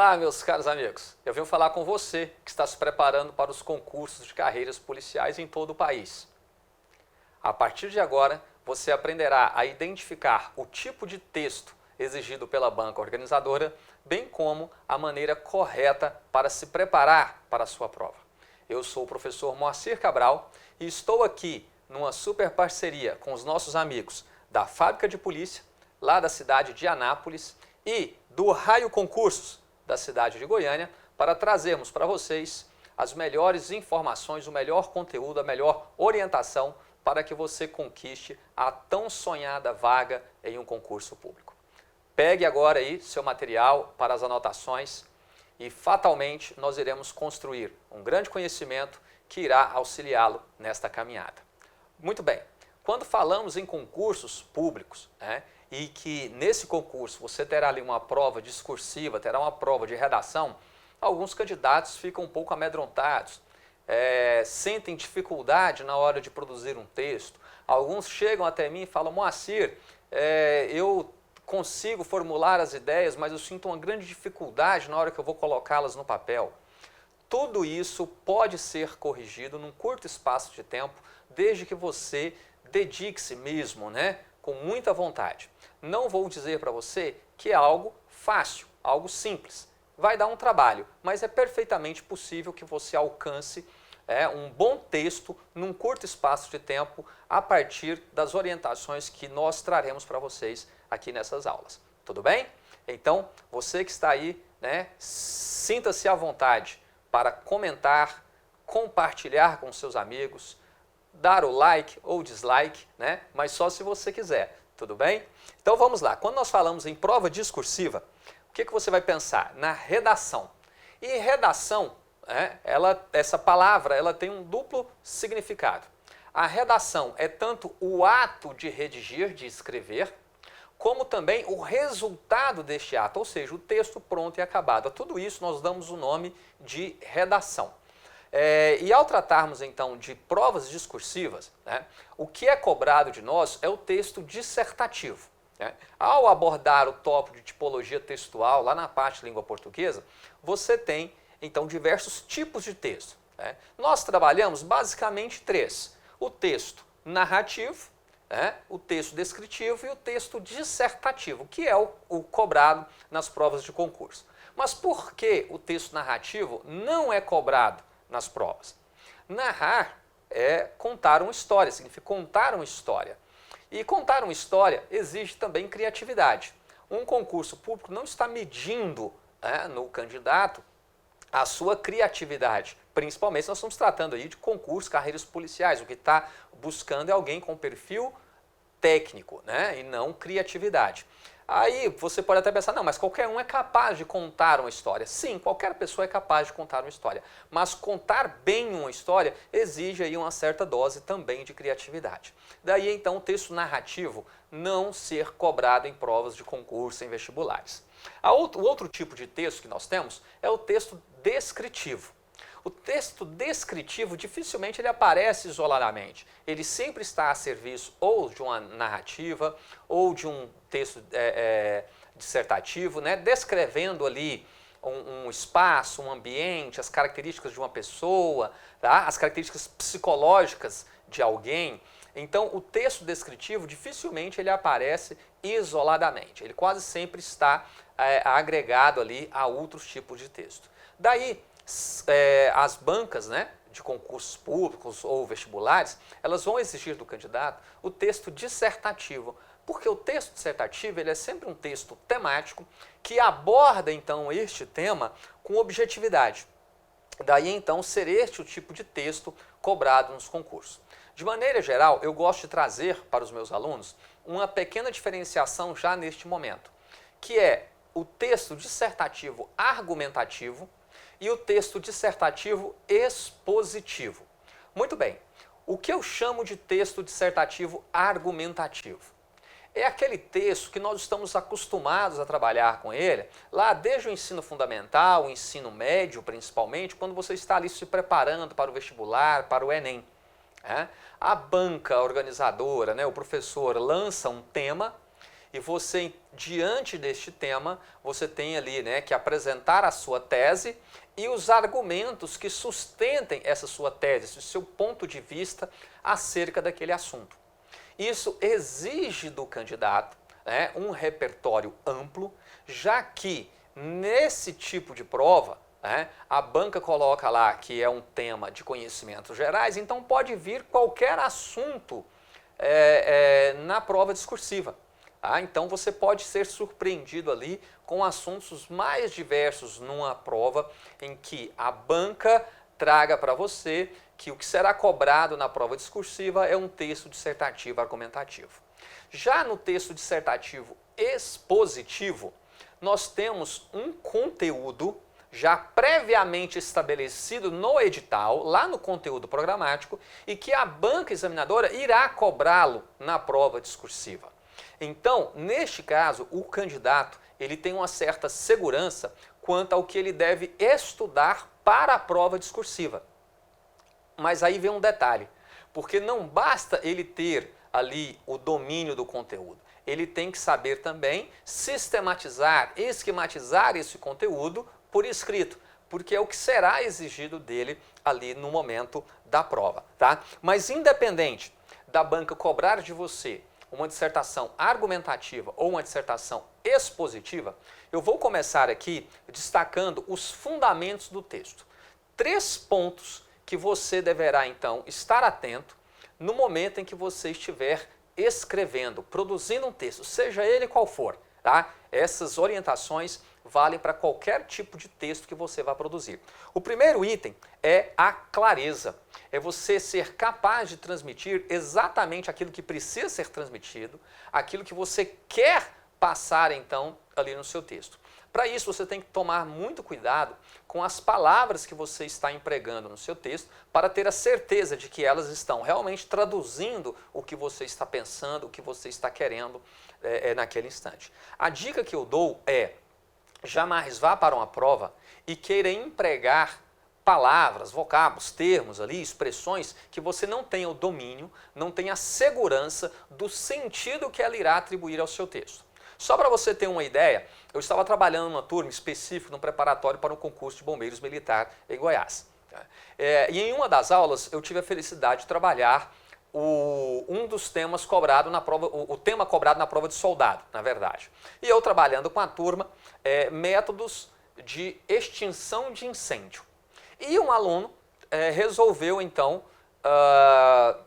Olá, meus caros amigos. Eu venho falar com você que está se preparando para os concursos de carreiras policiais em todo o país. A partir de agora, você aprenderá a identificar o tipo de texto exigido pela banca organizadora, bem como a maneira correta para se preparar para a sua prova. Eu sou o professor Moacir Cabral e estou aqui numa super parceria com os nossos amigos da Fábrica de Polícia, lá da cidade de Anápolis, e do Raio Concursos, da cidade de Goiânia, para trazermos para vocês as melhores informações, o melhor conteúdo, a melhor orientação para que você conquiste a tão sonhada vaga em um concurso público. Pegue agora aí seu material para as anotações e fatalmente nós iremos construir um grande conhecimento que irá auxiliá-lo nesta caminhada. Muito bem, quando falamos em concursos públicos, e que nesse concurso você terá ali uma prova discursiva, terá uma prova de redação, alguns candidatos ficam um pouco amedrontados, sentem dificuldade na hora de produzir um texto. Alguns chegam até mim e falam: Moacir, eu consigo formular as ideias, mas eu sinto uma grande dificuldade na hora que eu vou colocá-las no papel. Tudo isso pode ser corrigido num curto espaço de tempo, desde que você dedique-se mesmo, com muita vontade. Não vou dizer para você que é algo fácil, algo simples. Vai dar um trabalho, mas é perfeitamente possível que você alcance um bom texto num curto espaço de tempo a partir das orientações que nós traremos para vocês aqui nessas aulas. Tudo bem? Então, você que está aí, sinta-se à vontade para comentar, compartilhar com seus amigos, dar o like ou dislike, mas só se você quiser, tudo bem? Então vamos lá, quando nós falamos em prova discursiva, o que você vai pensar? Na redação. E redação, essa palavra ela tem um duplo significado. A redação é tanto o ato de redigir, de escrever, como também o resultado deste ato, ou seja, o texto pronto e acabado. A tudo isso nós damos o nome de redação. E ao tratarmos então de provas discursivas, o que é cobrado de nós é o texto dissertativo. Ao abordar o tópico de tipologia textual, lá na parte de língua portuguesa, você tem então diversos tipos de texto. Nós trabalhamos basicamente três: o texto narrativo, o texto descritivo e o texto dissertativo, que é o cobrado nas provas de concurso. Mas por que o texto narrativo não é cobrado nas provas? Narrar é contar uma história, significa contar uma história. E contar uma história exige também criatividade. Um concurso público não está medindo no candidato a sua criatividade. Principalmente nós estamos tratando aí de concursos, carreiras policiais. O que está buscando é alguém com perfil técnico, e não criatividade. Aí você pode até pensar: não, mas qualquer um é capaz de contar uma história. Sim, qualquer pessoa é capaz de contar uma história. Mas contar bem uma história exige aí uma certa dose também de criatividade. Daí então o texto narrativo não ser cobrado em provas de concurso, em vestibulares. O outro tipo de texto que nós temos é o texto descritivo. O texto descritivo dificilmente ele aparece isoladamente. Ele sempre está a serviço ou de uma narrativa ou de um texto dissertativo, descrevendo ali um espaço, um ambiente, as características de uma pessoa, as características psicológicas de alguém. Então, o texto descritivo dificilmente ele aparece isoladamente. Ele quase sempre está agregado ali a outros tipos de texto. Daí, as bancas de concursos públicos ou vestibulares, elas vão exigir do candidato o texto dissertativo, porque o texto dissertativo ele é sempre um texto temático que aborda então este tema com objetividade. Daí então ser este o tipo de texto cobrado nos concursos. De maneira geral, eu gosto de trazer para os meus alunos uma pequena diferenciação já neste momento, que é o texto dissertativo argumentativo e o texto dissertativo expositivo. Muito bem, o que eu chamo de texto dissertativo argumentativo? É aquele texto que nós estamos acostumados a trabalhar com ele, lá desde o ensino fundamental, o ensino médio principalmente, quando você está ali se preparando para o vestibular, para o Enem. A banca organizadora, o professor lança um tema E você, diante deste tema, você tem ali, né, que apresentar a sua tese e os argumentos que sustentem essa sua tese, o seu ponto de vista acerca daquele assunto. Isso exige do candidato, né, um repertório amplo, já que nesse tipo de prova, né, a banca coloca lá que é um tema de conhecimentos gerais, então pode vir qualquer assunto na prova discursiva. Tá? Então você pode ser surpreendido ali com assuntos mais diversos numa prova em que a banca traga para você que o que será cobrado na prova discursiva é um texto dissertativo argumentativo. Já no texto dissertativo expositivo, nós temos um conteúdo já previamente estabelecido no edital, lá no conteúdo programático, e que a banca examinadora irá cobrá-lo na prova discursiva. Então, neste caso, o candidato ele tem uma certa segurança quanto ao que ele deve estudar para a prova discursiva. Mas aí vem um detalhe, porque não basta ele ter ali o domínio do conteúdo. Ele tem que saber também sistematizar, esquematizar esse conteúdo por escrito, porque é o que será exigido dele ali no momento da prova, tá? Mas independente da banca cobrar de você uma dissertação argumentativa ou uma dissertação expositiva, eu vou começar aqui destacando os fundamentos do texto. 3 pontos que você deverá então estar atento no momento em que você estiver escrevendo, produzindo um texto, seja ele qual for, tá? Essas orientações valem para qualquer tipo de texto que você vá produzir. O primeiro item é a clareza. É você ser capaz de transmitir exatamente aquilo que precisa ser transmitido, aquilo que você quer passar então ali no seu texto. Para isso você tem que tomar muito cuidado com as palavras que você está empregando no seu texto para ter a certeza de que elas estão realmente traduzindo o que você está pensando, o que você está querendo naquele instante. A dica que eu dou é: jamais vá para uma prova e queira empregar palavras, vocábulos, termos ali, expressões que você não tenha o domínio, não tenha a segurança do sentido que ela irá atribuir ao seu texto. Só para você ter uma ideia, eu estava trabalhando numa turma específica no preparatório para um concurso de bombeiros militar em Goiás. E em uma das aulas eu tive a felicidade de trabalhar um dos temas cobrado na prova, o tema cobrado na prova de soldado, na verdade. E eu trabalhando com a turma, métodos de extinção de incêndio. E um aluno resolveu então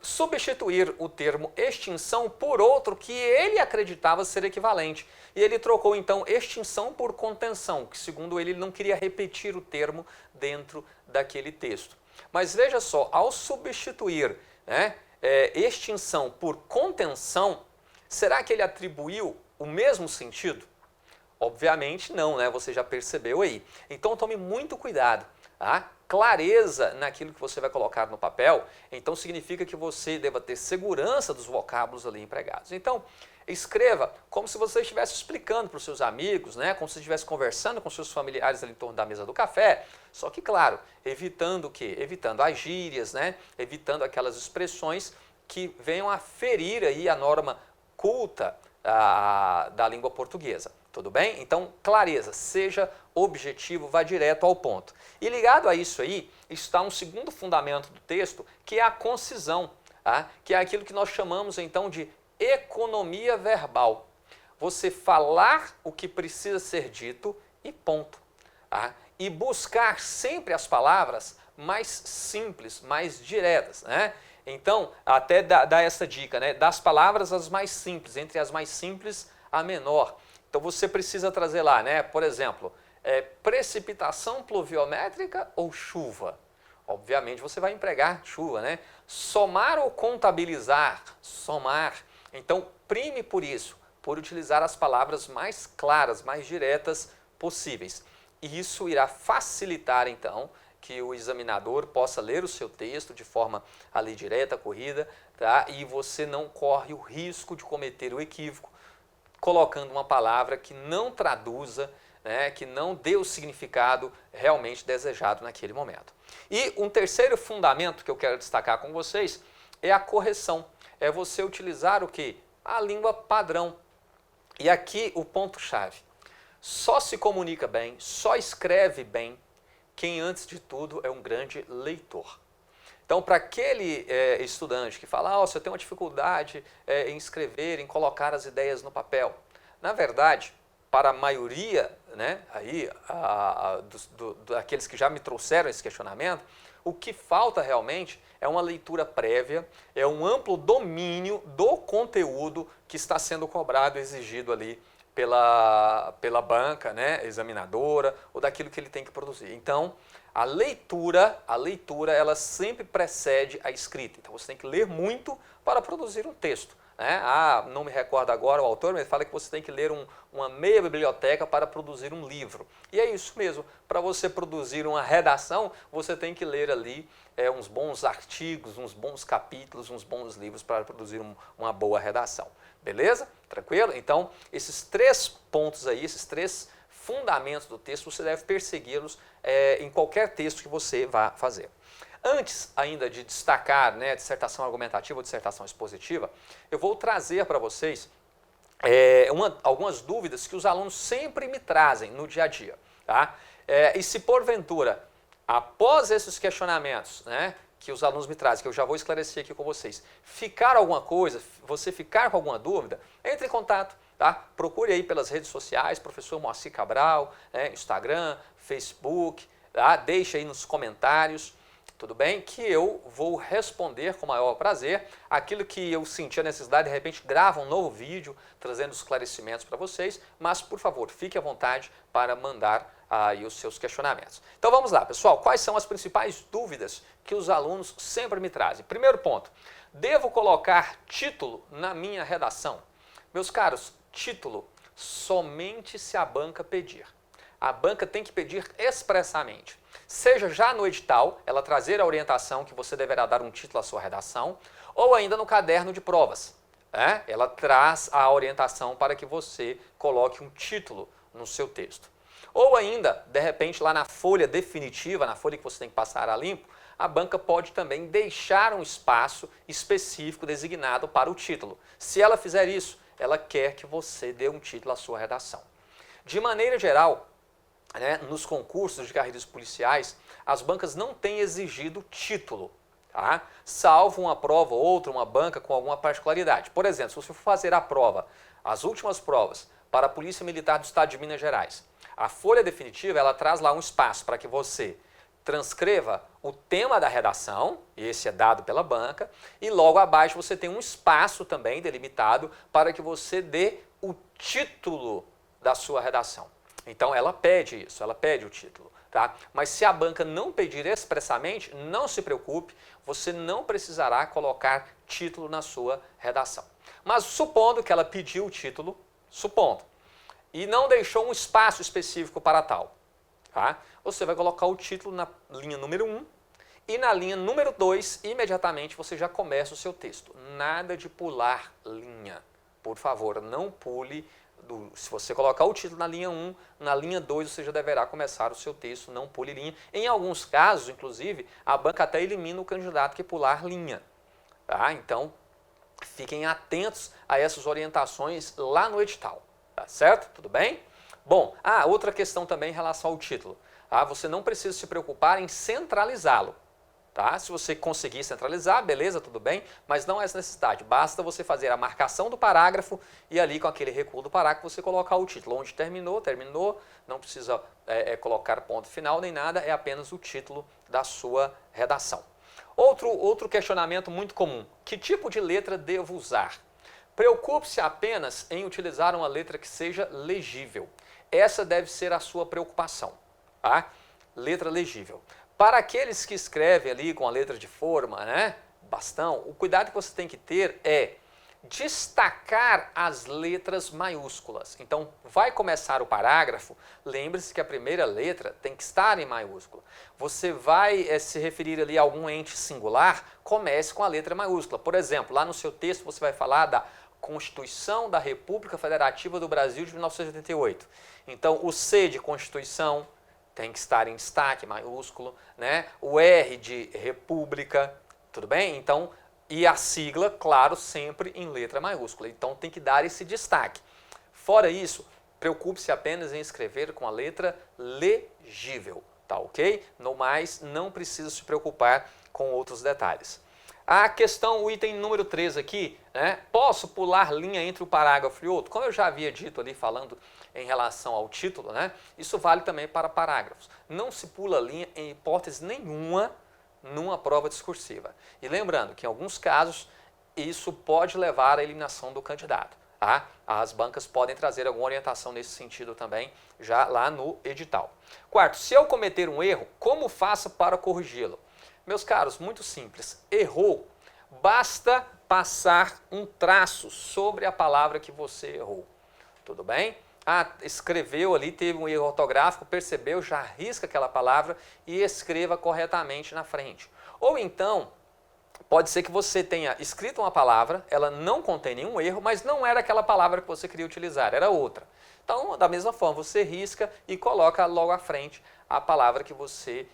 substituir o termo extinção por outro que ele acreditava ser equivalente. E ele trocou então extinção por contenção, que segundo ele não queria repetir o termo dentro daquele texto. Mas veja só, ao substituir extinção por contenção, será que ele atribuiu o mesmo sentido? Obviamente não, né? Você já percebeu aí. Então tome muito cuidado. Tá? Clareza naquilo que você vai colocar no papel, então significa que você deva ter segurança dos vocábulos ali empregados. Então, escreva como se você estivesse explicando para os seus amigos, né? Como se você estivesse conversando com seus familiares ali em torno da mesa do café, só que, claro, evitando o quê? Evitando as gírias, né? Evitando aquelas expressões que venham a ferir aí a norma culta da língua portuguesa. Tudo bem? Então, clareza, seja objetivo, vá direto ao ponto. E ligado a isso aí, está um segundo fundamento do texto, que é a concisão, tá? Que é aquilo que nós chamamos então de economia verbal. Você falar o que precisa ser dito e ponto. Tá? E buscar sempre as palavras mais simples, mais diretas, né? Então, até dá essa dica, né? Das palavras as mais simples, entre as mais simples, a menor. Então você precisa trazer lá, né? Por exemplo, precipitação pluviométrica ou chuva? Obviamente você vai empregar chuva, né? Somar ou contabilizar? Somar. Então prime por isso, por utilizar as palavras mais claras, mais diretas possíveis. E isso irá facilitar então que o examinador possa ler o seu texto de forma ali direta, corrida, tá? E você não corre o risco de cometer o equívoco colocando uma palavra que não traduza, né, que não dê o significado realmente desejado naquele momento. E um terceiro fundamento que eu quero destacar com vocês é a correção. É você utilizar o quê? A língua padrão. E aqui o ponto-chave. Só se comunica bem, só escreve bem quem, antes de tudo, é um grande leitor. Então, para aquele estudante que fala, você tem uma dificuldade em escrever, em colocar as ideias no papel. Na verdade, para a maioria, né, daqueles que já me trouxeram esse questionamento, o que falta realmente é uma leitura prévia, é um amplo domínio do conteúdo que está sendo cobrado, exigido ali pela banca, né, examinadora, ou daquilo que ele tem que produzir. Então, a leitura, ela sempre precede a escrita. Então, você tem que ler muito para produzir um texto. Né? Não me recordo agora o autor, mas fala que você tem que ler uma meia biblioteca para produzir um livro. E é isso mesmo, para você produzir uma redação, você tem que ler ali uns bons artigos, uns bons capítulos, uns bons livros para produzir uma boa redação. Beleza? Tranquilo? Então, esses 3 pontos aí, esses 3 fundamentos do texto, você deve persegui-los em qualquer texto que você vá fazer. Antes ainda de destacar, né, dissertação argumentativa ou dissertação expositiva, eu vou trazer para vocês algumas dúvidas que os alunos sempre me trazem no dia a dia. Tá? E se porventura, após esses questionamentos, né, que os alunos me trazem, que eu já vou esclarecer aqui com vocês, ficar alguma coisa, você ficar com alguma dúvida, entre em contato. Tá? Procure aí pelas redes sociais, professor Moacir Cabral, né, Instagram, Facebook, tá? Deixe aí nos comentários, tudo bem? Que eu vou responder com o maior prazer. Aquilo que eu sentir a necessidade, de repente grava um novo vídeo trazendo esclarecimentos para vocês, mas por favor, fique à vontade para mandar aí os seus questionamentos. Então vamos lá, pessoal, quais são as principais dúvidas que os alunos sempre me trazem? Primeiro ponto, devo colocar título na minha redação? Meus caros, título somente se a banca pedir. A banca tem que pedir expressamente. Seja já no edital, ela trazer a orientação que você deverá dar um título à sua redação, ou ainda no caderno de provas. Ela traz a orientação para que você coloque um título no seu texto. Ou ainda, de repente, lá na folha definitiva, na folha que você tem que passar a limpo, a banca pode também deixar um espaço específico designado para o título. Se ela fizer isso, ela quer que você dê um título à sua redação. De maneira geral, né, nos concursos de carreiras policiais, as bancas não têm exigido título, tá? Salvo uma prova ou outra, uma banca com alguma particularidade. Por exemplo, se você for fazer a prova, as últimas provas para a Polícia Militar do Estado de Minas Gerais, a folha definitiva ela traz lá um espaço para que você transcreva o tema da redação, esse é dado pela banca, e logo abaixo você tem um espaço também delimitado para que você dê o título da sua redação. Então ela pede isso, ela pede o título. Tá? Mas se a banca não pedir expressamente, não se preocupe, você não precisará colocar título na sua redação. Mas supondo que ela pediu o título, supondo, e não deixou um espaço específico para tal, tá? Você vai colocar o título na linha número 1 e na linha número 2, imediatamente você já começa o seu texto. Nada de pular linha. Por favor, não pule. Se você colocar o título na linha 1, na linha 2 você já deverá começar o seu texto, não pule linha. Em alguns casos, inclusive, a banca até elimina o candidato que pular linha. Tá? Então, fiquem atentos a essas orientações lá no edital. Tá certo? Tudo bem? Bom, outra questão também em relação ao título. Tá? Você não precisa se preocupar em centralizá-lo. Tá? Se você conseguir centralizar, beleza, tudo bem, mas não é essa necessidade. Basta você fazer a marcação do parágrafo e ali com aquele recuo do parágrafo você colocar o título. Onde terminou, terminou, não precisa colocar ponto final nem nada, é apenas o título da sua redação. Outro questionamento muito comum, que tipo de letra devo usar? Preocupe-se apenas em utilizar uma letra que seja legível. Essa deve ser a sua preocupação. Tá? Letra legível. Para aqueles que escrevem ali com a letra de forma, né, bastão, o cuidado que você tem que ter é destacar as letras maiúsculas. Então, vai começar o parágrafo, lembre-se que a primeira letra tem que estar em maiúscula. Você vai se referir ali a algum ente singular, comece com a letra maiúscula. Por exemplo, lá no seu texto você vai falar da Constituição da República Federativa do Brasil de 1988. Então, o C de Constituição tem que estar em destaque, maiúsculo, né? O R de República, tudo bem? Então, e a sigla, claro, sempre em letra maiúscula. Então, tem que dar esse destaque. Fora isso, preocupe-se apenas em escrever com a letra legível, tá ok? No mais, não precisa se preocupar com outros detalhes. A questão, o item número 3 aqui, né? Posso pular linha entre o parágrafo e outro? Como eu já havia dito ali, falando em relação ao título, né? Isso vale também para parágrafos. Não se pula linha em hipótese nenhuma numa prova discursiva. E lembrando que em alguns casos isso pode levar à eliminação do candidato. Tá? As bancas podem trazer alguma orientação nesse sentido também, já lá no edital. Quarto, se eu cometer um erro, como faço para corrigi-lo? Meus caros, muito simples. Errou, basta passar um traço sobre a palavra que você errou. Tudo bem? Escreveu ali, teve um erro ortográfico, percebeu, já risca aquela palavra e escreva corretamente na frente. Ou então, pode ser que você tenha escrito uma palavra, ela não contém nenhum erro, mas não era aquela palavra que você queria utilizar, era outra. Então, da mesma forma, você risca e coloca logo à frente a palavra que você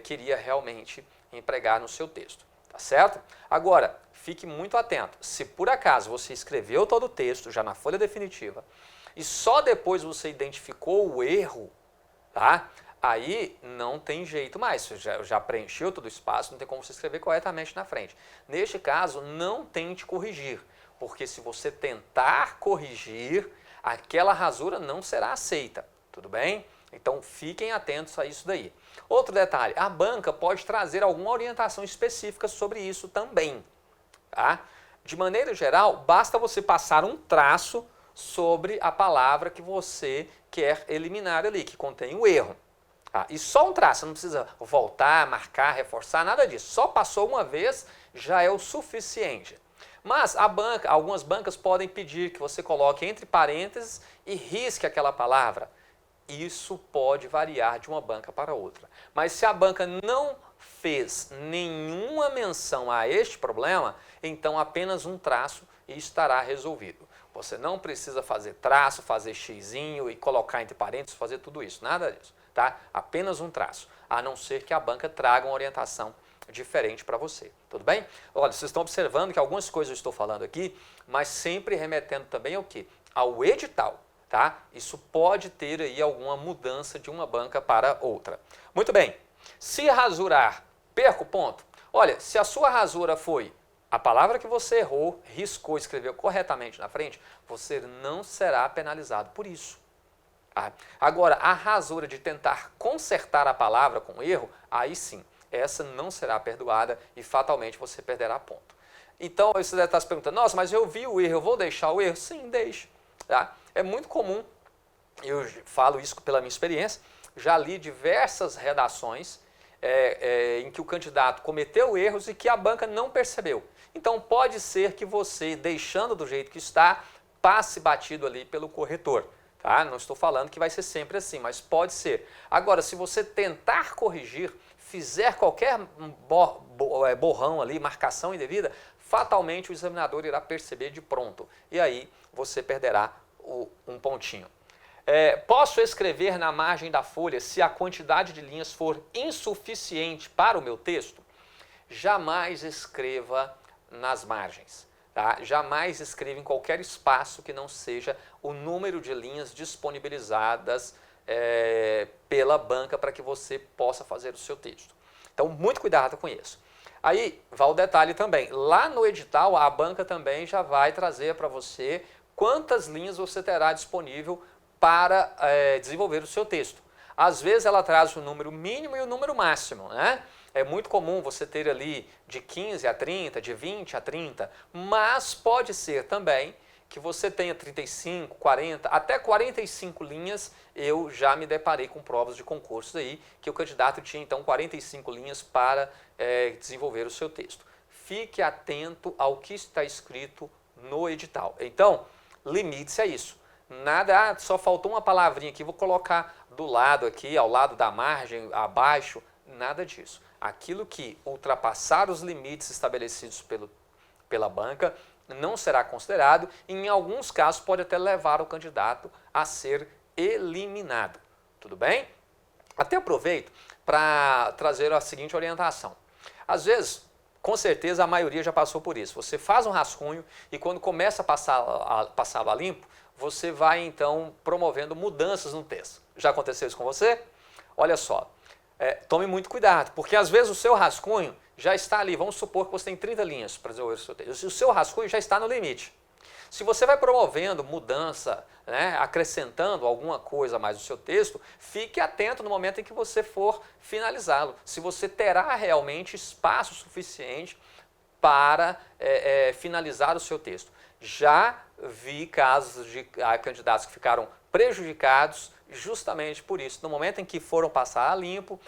queria realmente empregar no seu texto, tá certo? Agora, fique muito atento, se por acaso você escreveu todo o texto já na folha definitiva e só depois você identificou o erro, tá? Aí não tem jeito mais, você já preencheu todo o espaço, não tem como você escrever corretamente na frente. Neste caso, não tente corrigir, porque se você tentar corrigir, aquela rasura não será aceita, tudo bem? Então fiquem atentos a isso daí. Outro detalhe, a banca pode trazer alguma orientação específica sobre isso também, tá? De maneira geral, basta você passar um traço sobre a palavra que você quer eliminar ali, que contém o erro. Tá? E só um traço, não precisa voltar, marcar, reforçar, nada disso. Só passou uma vez, já é o suficiente. Mas algumas bancas podem pedir que você coloque entre parênteses e risque aquela palavra. Isso pode variar de uma banca para outra. Mas se a banca não fez nenhuma menção a este problema, então apenas um traço e estará resolvido. Você não precisa fazer traço, fazer xizinho e colocar entre parênteses, fazer tudo isso, nada disso, tá? Apenas um traço, a não ser que a banca traga uma orientação diferente para você, tudo bem? Olha, vocês estão observando que algumas coisas eu estou falando aqui, mas sempre remetendo também ao quê? Ao edital, tá? Isso pode ter aí alguma mudança de uma banca para outra. Muito bem, se rasurar, perco ponto. Olha, se a sua rasura foi a palavra que você errou, riscou, escreveu corretamente na frente, você não será penalizado por isso. Agora, a rasura de tentar consertar a palavra com erro, aí sim, essa não será perdoada e fatalmente você perderá ponto. Então, você deve estar se perguntando, nossa, mas eu vi o erro, eu vou deixar o erro? Sim, deixe. Tá? É muito comum, eu falo isso pela minha experiência, já li diversas redações em que o candidato cometeu erros e que a banca não percebeu. Então pode ser que você, deixando do jeito que está, passe batido ali pelo corretor. Tá? Não estou falando que vai ser sempre assim, mas pode ser. Agora, se você tentar corrigir, fizer qualquer borrão ali, marcação indevida, fatalmente o examinador irá perceber de pronto. E aí você perderá um pontinho. Posso escrever na margem da folha se a quantidade de linhas for insuficiente para o meu texto? Jamais escreva nas margens. Tá? Jamais escreva em qualquer espaço que não seja o número de linhas disponibilizadas pela banca para que você possa fazer o seu texto. Então, muito cuidado com isso. Aí, vai o detalhe também. Lá no edital, a banca também já vai trazer para você quantas linhas você terá disponível para desenvolver o seu texto. Às vezes ela traz o número mínimo e o número máximo, né? É muito comum você ter ali de 15 a 30, de 20 a 30, mas pode ser também que você tenha 35, 40, até 45 linhas. Eu já me deparei com provas de concursos aí, que o candidato tinha então 45 linhas para desenvolver o seu texto. Fique atento ao que está escrito no edital. Então, limite-se a isso. Nada, só faltou uma palavrinha aqui, vou colocar do lado aqui, ao lado da margem, abaixo, nada disso. Aquilo que ultrapassar os limites estabelecidos pela banca não será considerado e em alguns casos pode até levar o candidato a ser eliminado. Tudo bem? Até aproveito para trazer a seguinte orientação. Às vezes, com certeza a maioria já passou por isso. Você faz um rascunho e quando começa a passá-lo a limpo, você vai então promovendo mudanças no texto. Já aconteceu isso com você? Olha só, tome muito cuidado, porque às vezes o seu rascunho já está ali, vamos supor que você tem 30 linhas para desenvolver o seu texto, o seu rascunho já está no limite. Se você vai promovendo mudança, né, acrescentando alguma coisa a mais no seu texto, fique atento no momento em que você for finalizá-lo. Se você terá realmente espaço suficiente para finalizar o seu texto. Já vi casos de candidatos que ficaram prejudicados justamente por isso. No momento em que foram passar a limpo,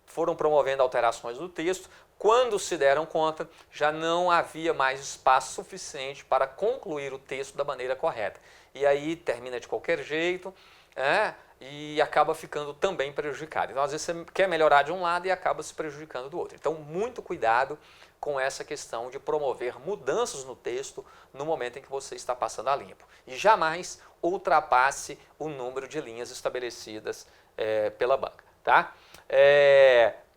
foram promovendo alterações no texto, quando se deram conta, já não havia mais espaço suficiente para concluir o texto da maneira correta. E aí termina de qualquer jeito, e acaba ficando também prejudicado. Então, às vezes, você quer melhorar de um lado e acaba se prejudicando do outro. Então, muito cuidado com essa questão de promover mudanças no texto no momento em que você está passando a limpo. E jamais ultrapasse o número de linhas estabelecidas pela banca. Tá?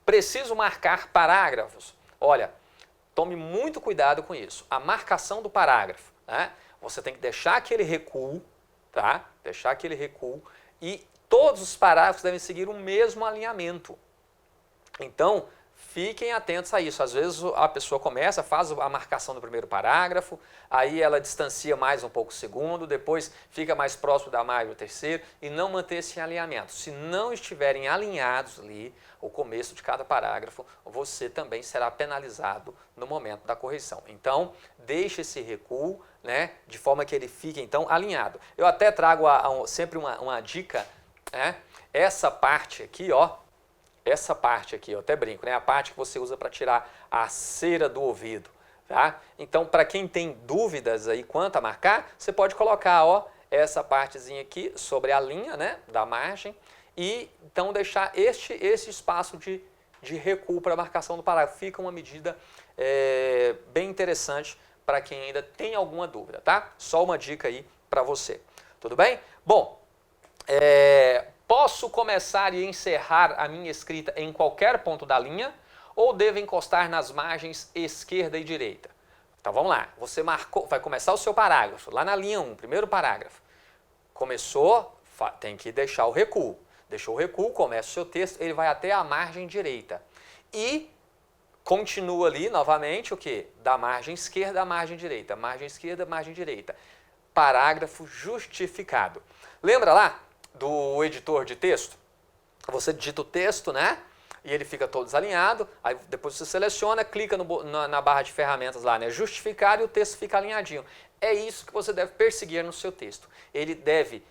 Preciso marcar parágrafos. Olha, tome muito cuidado com isso. A marcação do parágrafo, né? Você tem que deixar aquele recuo, tá? Deixar aquele recuo e todos os parágrafos devem seguir o mesmo alinhamento. Então, fiquem atentos a isso. Às vezes a pessoa começa, faz a marcação do primeiro parágrafo, aí ela distancia mais um pouco o segundo, depois fica mais próximo da margem do terceiro e não manter esse alinhamento. Se não estiverem alinhados ali, o começo de cada parágrafo, você também será penalizado no momento da correção. Então, deixe esse recuo, né, de forma que ele fique então alinhado. Eu até trago sempre uma dica, né? Essa parte aqui, ó. Essa parte aqui, eu até brinco, né? A parte que você usa para tirar a cera do ouvido, tá? Então, para quem tem dúvidas aí quanto a marcar, você pode colocar, ó, essa partezinha aqui sobre a linha, né, da margem e então deixar esse espaço de recuo para a marcação do parágrafo. Fica uma medida bem interessante para quem ainda tem alguma dúvida, tá? Só uma dica aí para você. Tudo bem? Bom, posso começar e encerrar a minha escrita em qualquer ponto da linha ou devo encostar nas margens esquerda e direita? Então vamos lá, você marcou, vai começar o seu parágrafo, lá na linha 1, primeiro parágrafo. Começou, tem que deixar o recuo. Deixou o recuo, começa o seu texto, ele vai até a margem direita. E continua ali novamente o quê? Da margem esquerda à margem direita, margem esquerda, margem direita. Parágrafo justificado. Lembra lá do editor de texto? Você digita o texto, né? E ele fica todo desalinhado, aí depois você seleciona, clica na barra de ferramentas lá, né? Justificar e o texto fica alinhadinho. É isso que você deve perseguir no seu texto. Ele deve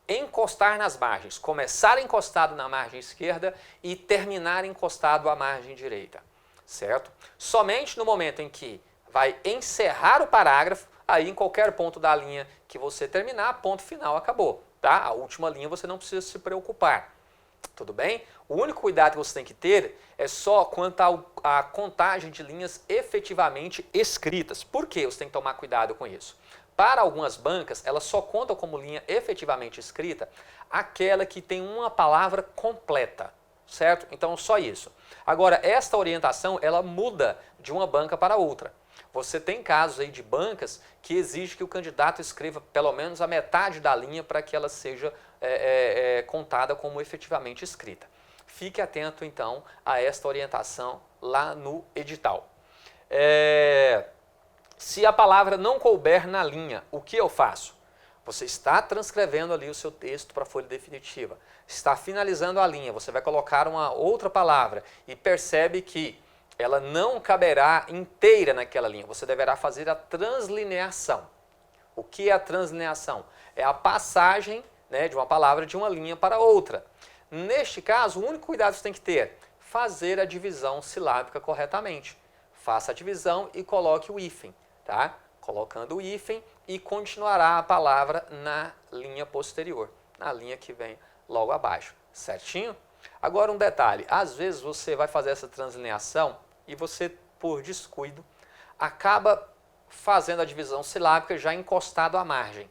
encostar nas margens, começar encostado na margem esquerda e terminar encostado à margem direita, certo? Somente no momento em que vai encerrar o parágrafo, aí em qualquer ponto da linha que você terminar, ponto final, acabou. Tá? A última linha você não precisa se preocupar. Tudo bem? O único cuidado que você tem que ter é só quanto à contagem de linhas efetivamente escritas. Por que você tem que tomar cuidado com isso? Para algumas bancas, elas só contam como linha efetivamente escrita aquela que tem uma palavra completa, certo? Então, só isso. Agora, esta orientação, ela muda de uma banca para outra. Você tem casos aí de bancas que exigem que o candidato escreva pelo menos a metade da linha para que ela seja contada como efetivamente escrita. Fique atento, então, a esta orientação lá no edital. Se a palavra não couber na linha, o que eu faço? Você está transcrevendo ali o seu texto para a folha definitiva, está finalizando a linha, você vai colocar uma outra palavra e percebe que ela não caberá inteira naquela linha. Você deverá fazer a translineação. O que é a translineação? É a passagem, né, de uma palavra de uma linha para outra. Neste caso, o único cuidado que você tem que ter, fazer a divisão silábica corretamente. Faça a divisão e coloque o hífen, tá? Colocando o hífen e continuará a palavra na linha posterior, na linha que vem logo abaixo, certinho? Agora um detalhe, às vezes você vai fazer essa translineação e você, por descuido, acaba fazendo a divisão silábica já encostado à margem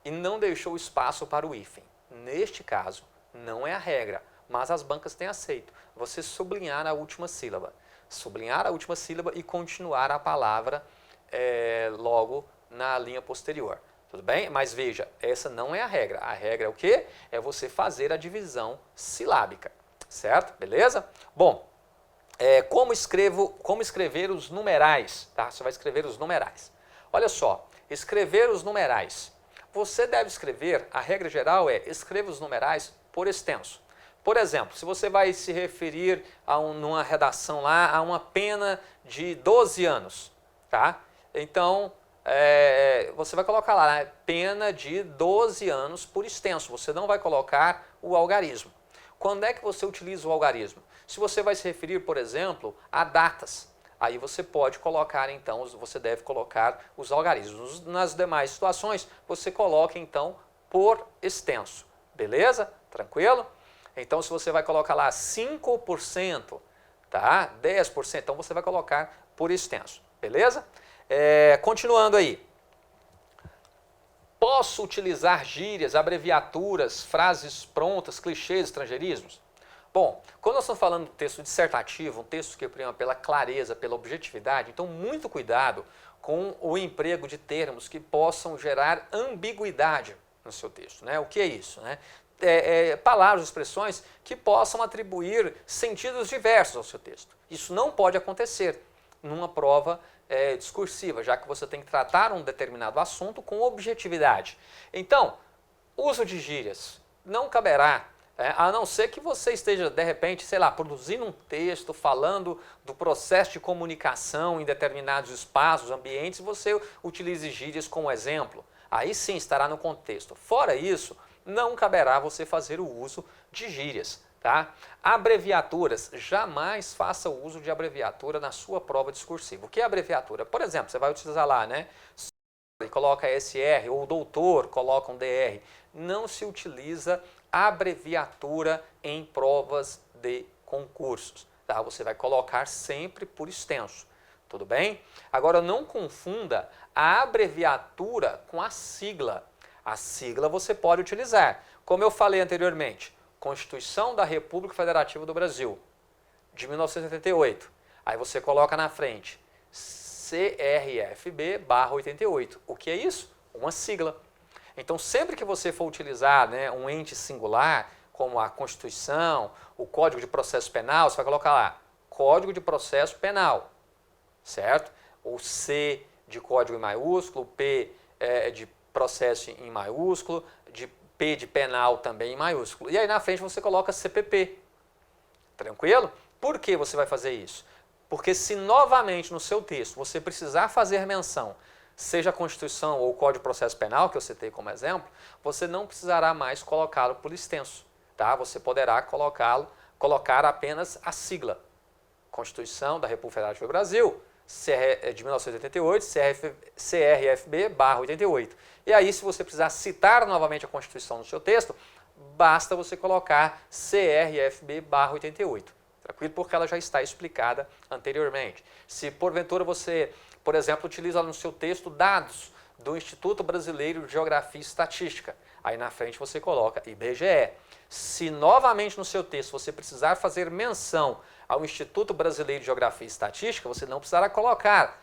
e não deixou espaço para o hífen. Neste caso, não é a regra, mas as bancas têm aceito. Você sublinhar a última sílaba. Sublinhar a última sílaba e continuar a palavra logo na linha posterior. Tudo bem? Mas veja, essa não é a regra. A regra é o quê? É você fazer a divisão silábica, certo? Beleza? Bom, como escrever os numerais, tá? Você vai escrever os numerais. Olha só, escrever os numerais. Você deve escrever, a regra geral é, escreva os numerais por extenso. Por exemplo, se você vai se referir numa redação lá a uma pena de 12 anos, tá? Então, você vai colocar lá, né, pena de 12 anos por extenso. Você não vai colocar o algarismo. Quando é que você utiliza o algarismo? Se você vai se referir, por exemplo, a datas, aí você pode colocar, então, você deve colocar os algarismos. Nas demais situações, você coloca, então, por extenso. Beleza? Tranquilo? Então, se você vai colocar lá 5%, tá? 10%, então você vai colocar por extenso. Beleza? Continuando aí. Posso utilizar gírias, abreviaturas, frases prontas, clichês, estrangeirismos? Bom, quando nós estamos falando de texto dissertativo, um texto que prima pela clareza, pela objetividade, então muito cuidado com o emprego de termos que possam gerar ambiguidade no seu texto, né? O que é isso, né? Palavras, expressões que possam atribuir sentidos diversos ao seu texto. Isso não pode acontecer numa prova discursiva, já que você tem que tratar um determinado assunto com objetividade. Então, uso de gírias não caberá, a não ser que você esteja, de repente, sei lá, produzindo um texto falando do processo de comunicação em determinados espaços, ambientes, e você utilize gírias como exemplo. Aí sim estará no contexto. Fora isso, não caberá você fazer o uso de gírias, tá? Abreviaturas, jamais faça o uso de abreviatura na sua prova discursiva. O que é abreviatura? Por exemplo, você vai utilizar lá, né? E coloca SR, ou doutor, coloca um DR. Não se utiliza abreviatura em provas de concursos, tá? Você vai colocar sempre por extenso, tudo bem? Agora, não confunda a abreviatura com a sigla. A sigla você pode utilizar. Como eu falei anteriormente, Constituição da República Federativa do Brasil, de 1988. Aí você coloca na frente CRFB/88. O que é isso? Uma sigla. Então, sempre que você for utilizar, né, um ente singular, como a Constituição, o Código de Processo Penal, você vai colocar lá, Código de Processo Penal, certo? O C de código em maiúsculo, P de processo em maiúsculo, de P de penal também em maiúsculo. E aí na frente você coloca CPP. Tranquilo? Por que você vai fazer isso? Porque se novamente no seu texto você precisar fazer menção, seja a Constituição ou o Código de Processo Penal, que eu citei como exemplo, você não precisará mais colocá-lo por extenso, tá? Você poderá colocar apenas a sigla. Constituição da República Federativa do Brasil, de 1988, CRFB/88. E aí, se você precisar citar novamente a Constituição no seu texto, basta você colocar CRFB/88. Tranquilo? Porque ela já está explicada anteriormente. Se porventura você, por exemplo, utiliza no seu texto dados do Instituto Brasileiro de Geografia e Estatística, aí na frente você coloca IBGE. Se novamente no seu texto você precisar fazer menção ao Instituto Brasileiro de Geografia e Estatística, você não precisará colocar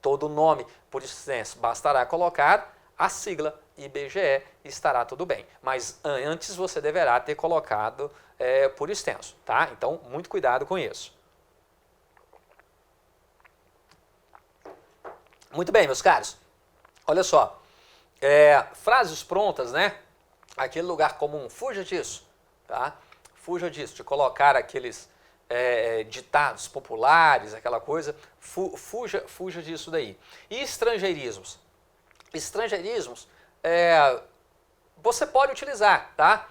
todo o nome por extenso, bastará colocar a sigla IBGE e estará tudo bem. Mas antes você deverá ter colocado por extenso, tá? Então, muito cuidado com isso. Muito bem, meus caros. Olha só, frases prontas, né? Aquele lugar comum, fuja disso, tá? Fuja disso, de colocar aqueles ditados populares, aquela coisa, fuja disso daí. E estrangeirismos? Estrangeirismos, você pode utilizar, tá?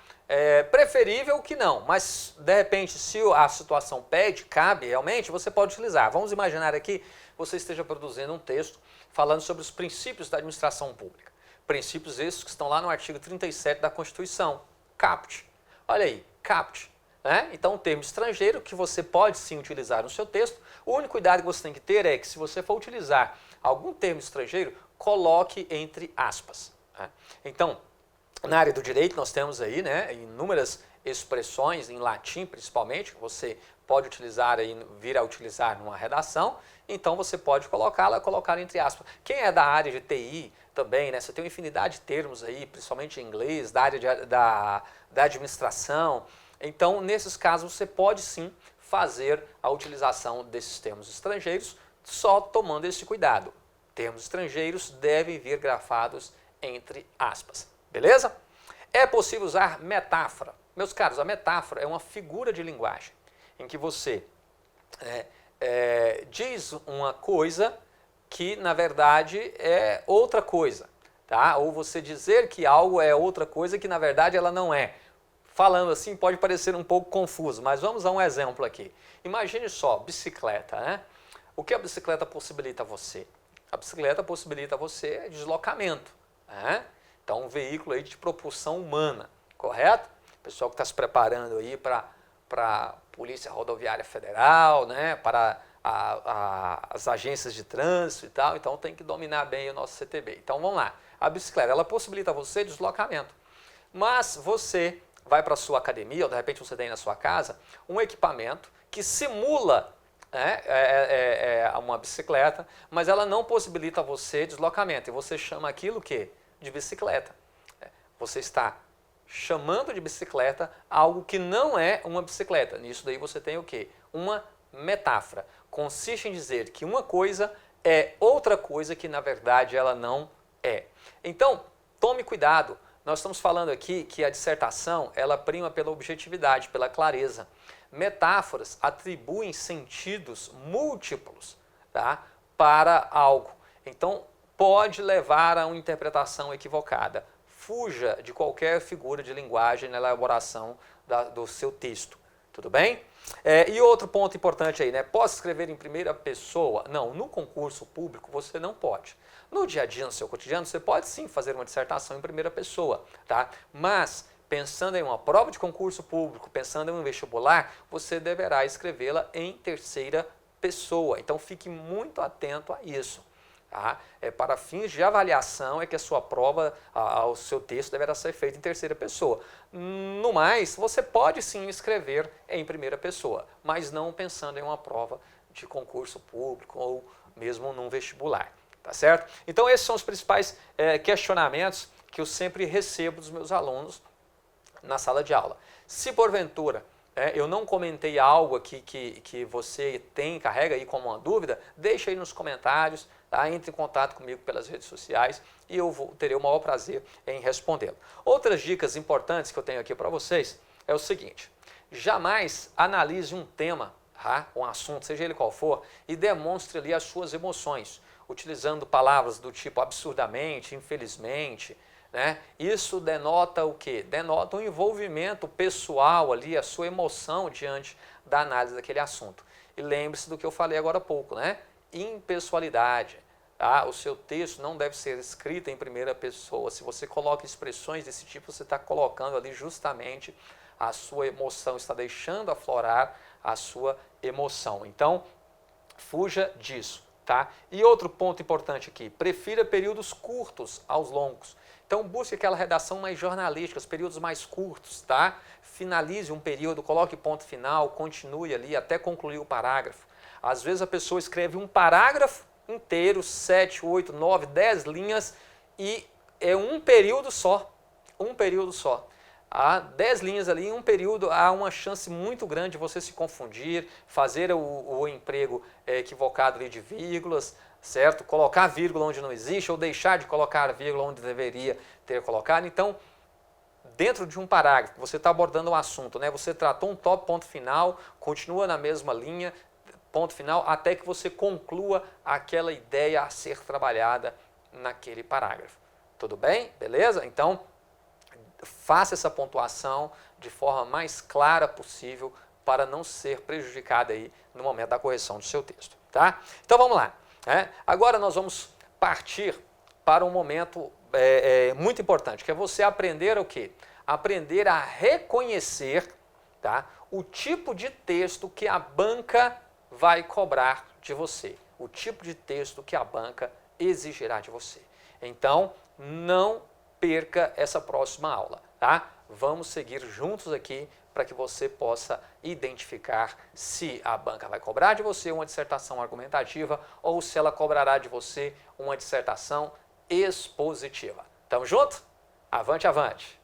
Preferível que não, mas de repente, se a situação pede, cabe realmente, você pode utilizar. Vamos imaginar aqui, você esteja produzindo um texto falando sobre os princípios da administração pública. Princípios esses que estão lá no artigo 37 da Constituição, caput. Olha aí, caput. Né? Então, um termo estrangeiro que você pode sim utilizar no seu texto. O único cuidado que você tem que ter é que se você for utilizar algum termo estrangeiro, coloque entre aspas. Né? Então, na área do direito nós temos aí, né, inúmeras expressões em latim, principalmente, que você pode utilizar aí, vir a utilizar numa redação, então você pode colocar entre aspas. Quem é da área de TI também, né? Você tem uma infinidade de termos aí, principalmente em inglês, da área da administração. Então, nesses casos, você pode sim fazer a utilização desses termos estrangeiros, só tomando esse cuidado. Termos estrangeiros devem vir grafados entre aspas. Beleza? É possível usar metáfora. Meus caros, a metáfora é uma figura de linguagem em que você diz uma coisa que, na verdade, é outra coisa. Tá? Ou você dizer que algo é outra coisa que, na verdade, ela não é. Falando assim pode parecer um pouco confuso, mas vamos a um exemplo aqui. Imagine só, bicicleta, né? O que a bicicleta possibilita a você? A bicicleta possibilita a você deslocamento, né? Então, um veículo aí de propulsão humana, correto? O pessoal que está se preparando aí para a Polícia Rodoviária Federal, né? Para as agências de trânsito e tal, então tem que dominar bem o nosso CTB. Então, vamos lá. A bicicleta, ela possibilita a você deslocamento, mas você vai para a sua academia, ou de repente você tem na sua casa, um equipamento que simula uma bicicleta, mas ela não possibilita a você deslocamento. E você chama aquilo que? De bicicleta. Você está chamando de bicicleta algo que não é uma bicicleta. Nisso daí você tem o quê? Uma metáfora. Consiste em dizer que uma coisa é outra coisa que na verdade ela não é. Então, tome cuidado. Nós estamos falando aqui que a dissertação, ela prima pela objetividade, pela clareza. Metáforas atribuem sentidos múltiplos, tá, para algo. Então, pode levar a uma interpretação equivocada. Fuja de qualquer figura de linguagem na elaboração do seu texto. Tudo bem? E outro ponto importante aí, né? Posso escrever em primeira pessoa? Não, no concurso público você não pode. No dia a dia, no seu cotidiano, você pode sim fazer uma dissertação em primeira pessoa, tá? Mas, pensando em uma prova de concurso público, pensando em um vestibular, você deverá escrevê-la em terceira pessoa. Então, fique muito atento a isso. Tá? Para fins de avaliação é que a sua prova, o seu texto deverá ser feito em terceira pessoa. No mais, você pode sim escrever em primeira pessoa, mas não pensando em uma prova de concurso público ou mesmo num vestibular. Tá certo? Então, esses são os principais questionamentos que eu sempre recebo dos meus alunos na sala de aula. Se porventura eu não comentei algo aqui que você carrega aí como uma dúvida, deixa aí nos comentários, tá? Entre em contato comigo pelas redes sociais e eu terei o maior prazer em respondê-lo. Outras dicas importantes que eu tenho aqui para vocês é o seguinte: jamais analise um tema, tá? Um assunto, seja ele qual for, e demonstre ali as suas emoções, utilizando palavras do tipo absurdamente, infelizmente, né? Isso denota o quê? Denota um envolvimento pessoal ali, a sua emoção diante da análise daquele assunto. E lembre-se do que eu falei agora há pouco, né? Impessoalidade. Tá? O seu texto não deve ser escrito em primeira pessoa. Se você coloca expressões desse tipo, você está colocando ali justamente a sua emoção, está deixando aflorar a sua emoção. Então, fuja disso. Tá? E outro ponto importante aqui, prefira períodos curtos aos longos. Então, busque aquela redação mais jornalística, os períodos mais curtos, tá? Finalize um período, coloque ponto final, continue ali até concluir o parágrafo. Às vezes a pessoa escreve um parágrafo inteiro, 7, 8, 9, 10 linhas e é um período só, Há 10 linhas ali em um período, há uma chance muito grande de você se confundir, fazer o emprego equivocado ali de vírgulas, certo? Colocar vírgula onde não existe ou deixar de colocar vírgula onde deveria ter colocado. Então, dentro de um parágrafo, você está abordando um assunto, né? Você tratou um top, ponto final, continua na mesma linha, ponto final, até que você conclua aquela ideia a ser trabalhada naquele parágrafo. Tudo bem? Beleza? Então, faça essa pontuação de forma mais clara possível para não ser prejudicada aí no momento da correção do seu texto, tá? Então vamos lá. Agora nós vamos partir para um momento muito importante, que é você aprender o quê? Aprender a reconhecer, tá, o tipo de texto que a banca vai cobrar de você, o tipo de texto que a banca exigirá de você. Então, não perca essa próxima aula, tá? vamos seguir juntos aqui para que você possa identificar se a banca vai cobrar de você uma dissertação argumentativa ou se ela cobrará de você uma dissertação expositiva. Tamo junto? Avante, avante!